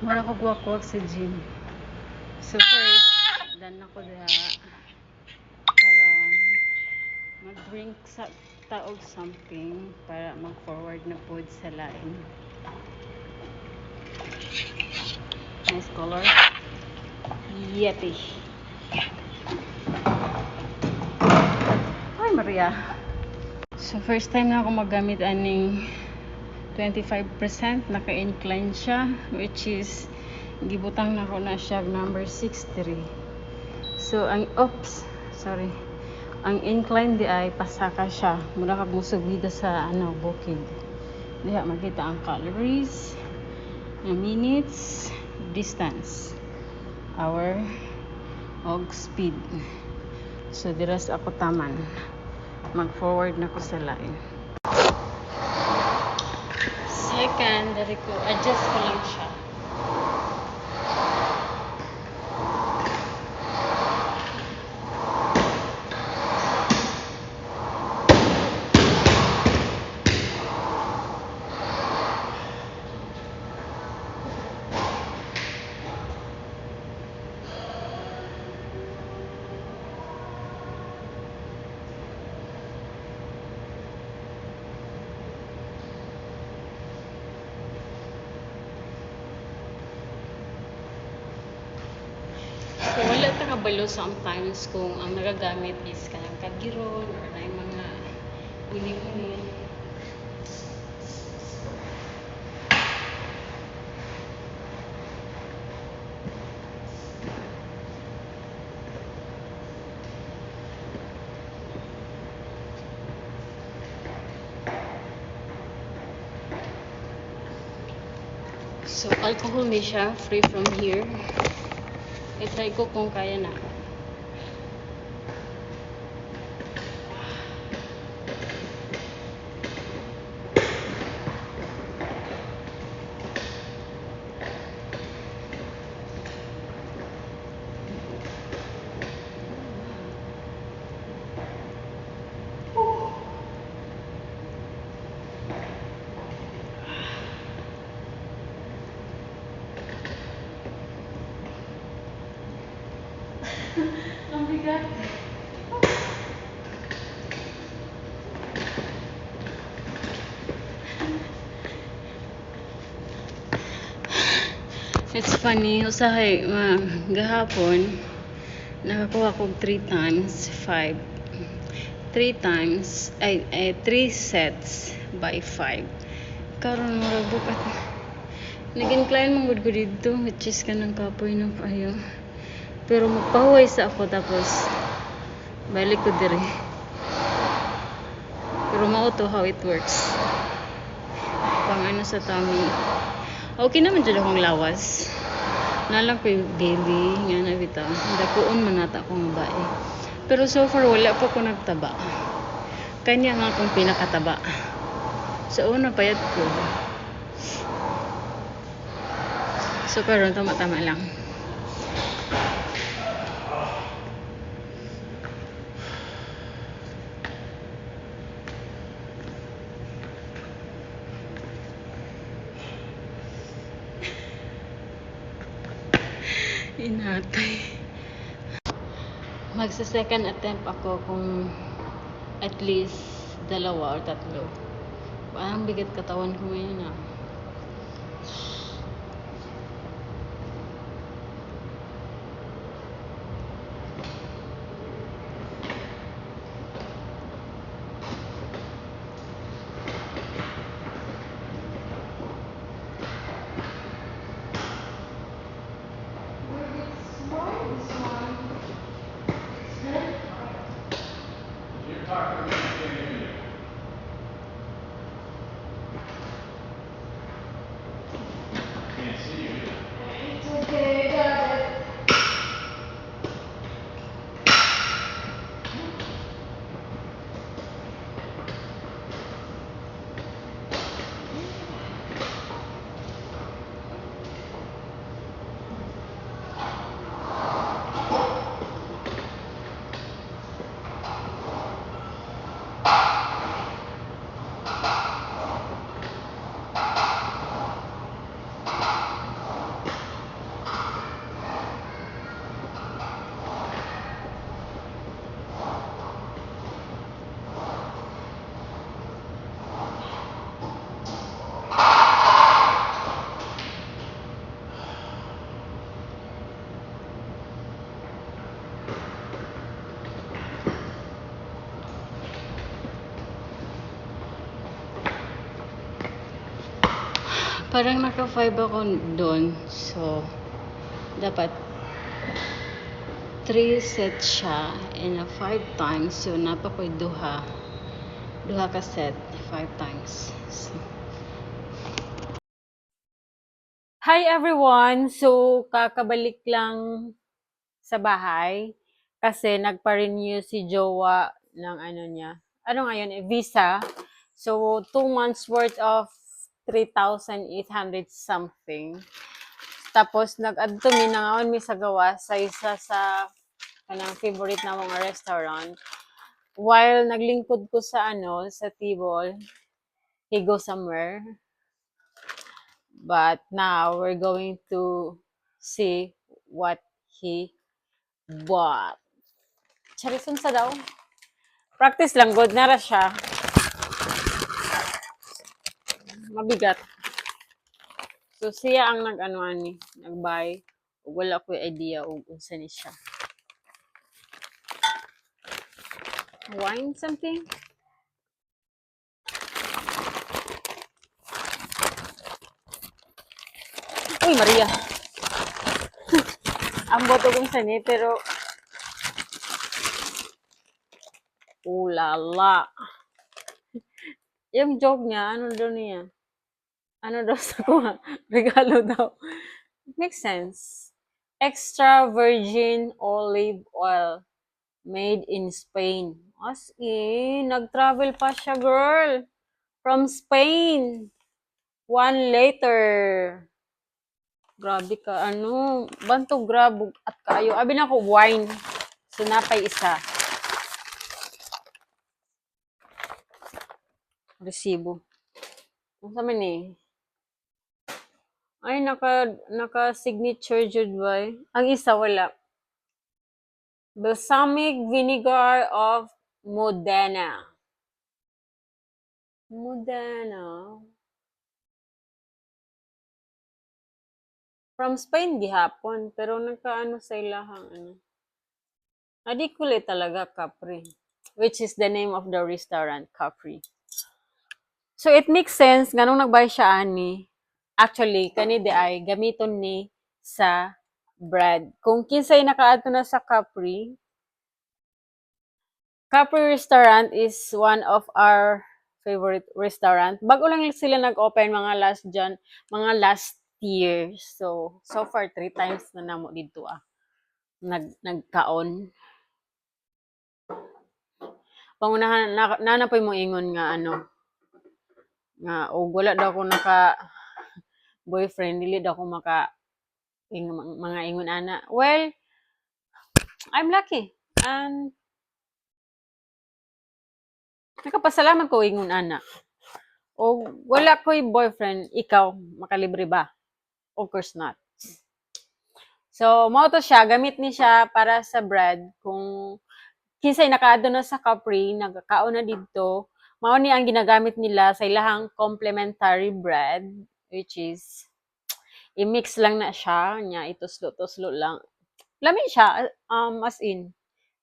Mura ko guwak-guwak sa gym. So first, dan ako diha karon mag-drink sa taog something para mag-forward na pod sa lain. Nice color. Yeti. Ay, Maria. So first time na ako magamit aning 25%, naka-incline siya, which is gibutang na ko na siya number 63. So ang ang incline di ay pasaka siya, mura kag musugida sa bukid. Diha makita ang calories, ang minutes, distance, hour, og speed. So diras ako taman, mag-forward na ko sa line. Second, dari ko adjust ko lang siya. So, wala ta kabalo sometimes kung ang nagagamit is kanang kagiron or na yung mga uli-uli. So, alcohol ni siya, free from here. I-try ko kung kaya na. Ang bigat. It's funny, usahay gahapon nakakuha ko 3 times 5. 3 sets by 5. Karon mura bukat. Nag-incline mong good dito, which is kanang kapoy ng kayo. Pero magpahuway sa ako tapos balik ko dire. Pero mao to how it works. Pang ano sa tummy. Okay naman dyan akong lawas. Nalang ko yung belly nga na bitaw. Dakuon man nata akong bae. Pero so far wala pa ko nagtaba. Kanya nga akong pinakataba. Sa una payat ko. So karon tama-tama lang. Inatay. Magsa second attempt ako kung at least 2 or 3. Parang bigat katawan ko ngayon ah. Parang naka 5 ako doon. So, dapat 3 sets siya and 5 times. So, napakoy duha. Duha ka set, 5 times. So, hi everyone! So, kakabalik lang sa bahay kasi nagpa-renew si Jowa ng ano niya. Ano ngayon? Visa. So, 2 months worth of 3,800 something. Tapos, nag-adto mi na ngayon mi sa gawa sa isa sa kanang favorite na mga restaurant. While naglingkod ko sa sa table, he go somewhere. But now, we're going to see what he bought. Charison sa daw. Practice lang, good na ra siya. Mabigat. So, siya ang nag-ano nag-buy. Wala ko idea kung unsa ni siya. Wine something? Uy, Maria. Ang boto kong sani, pero ulala. Yung joke niya, ano daw niya? Ano daw sa kuha? Regalo daw. Makes sense. Extra virgin olive oil made in Spain. As in, nag-travel pa siya, girl. From Spain. 1 later. Grabe ka, bantog grab at kaayo. Abi na ko wine. Sinapay isa. Resibo. Ano man eh? Ay, naka-signature jud ba? Ang isa wala. Balsamic vinegar of Modena. Modena. From Spain gihapon, pero nagkaano sa ilahang Adikule talaga Capri, which is the name of the restaurant, Capri. So it makes sense nganong nagbuy siya ani. Actually, kani di ay gamiton ni sa bread. Kung kinsay nakaadto na sa Capri restaurant is one of our favorite restaurant. Bago lang sila nag-open mga last year. So far 3 times na namo dito nagkaon. Pangunahan na po mo ingon nga nga wala daw ako naka boyfriend, dili daw ako maka mga ingon ana. Well, I'm lucky. And nakapasalamat ko ingon ana. O wala ko'y boyfriend, ikaw makalibre ba? Of course not. So, mao to siya, gamit ni siya para sa bread. Kung kinsay nakaadto na sa Capri, nagkakaon na dito, mao ni ang ginagamit nila sa ilahang complementary bread, which is i-mix lang na siya, nya ituslo-tuslo lang. Lami siya, as in,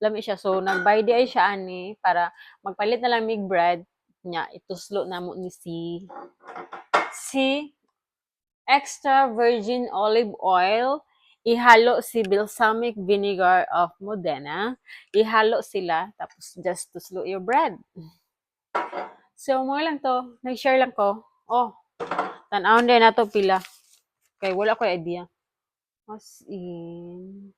lami siya. So, nag-buy di ay siya ani para magpalit na lang mig bread, nya ituslo na mo ni si extra virgin olive oil, ihalo si balsamic vinegar of Modena, ihalo sila, tapos just tuslo your bread. So, mga lang to, nag-share lang ko. Oh, tanawon din na to pila. Kaya wala ko idea. As in,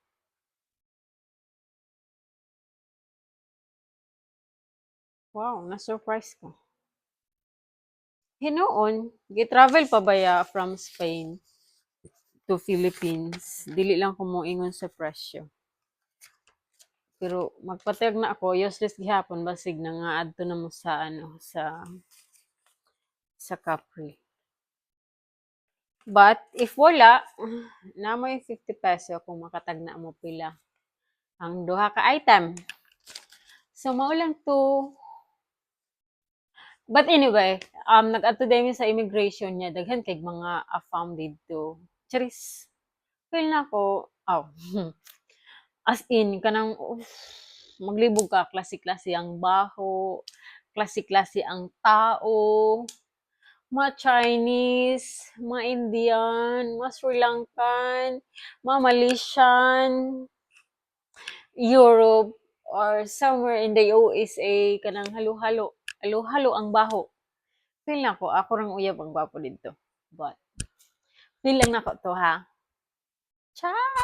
wow, na-surprise ko. Hinoon, gi-travel pa ba ya from Spain to Philippines? Dili lang ko mo ingon sa presyo. Pero magpatag na ako, useless gihapon basig na nga adto na mo sa sa Capri. But if wala, na mo yung 50 peso kung makatag na mo pila ang duha ka item. So mao lang to. But anyway, nag-adto din sa immigration niya, daghan kay mga afam dito. Charis. Feel na ko, as in, kanang, maglibog ka, klase-klase ang baho, klase-klase ang tao. mga Chinese, mga Indian, mga Sri Lankan, mga Malaysian, Europe, or somewhere in the USA, kanang halo-halo. Halo-halo ang baho. Feel na ako rang uyab ang gwapo dito. But, feel lang nako to ha. Ciao!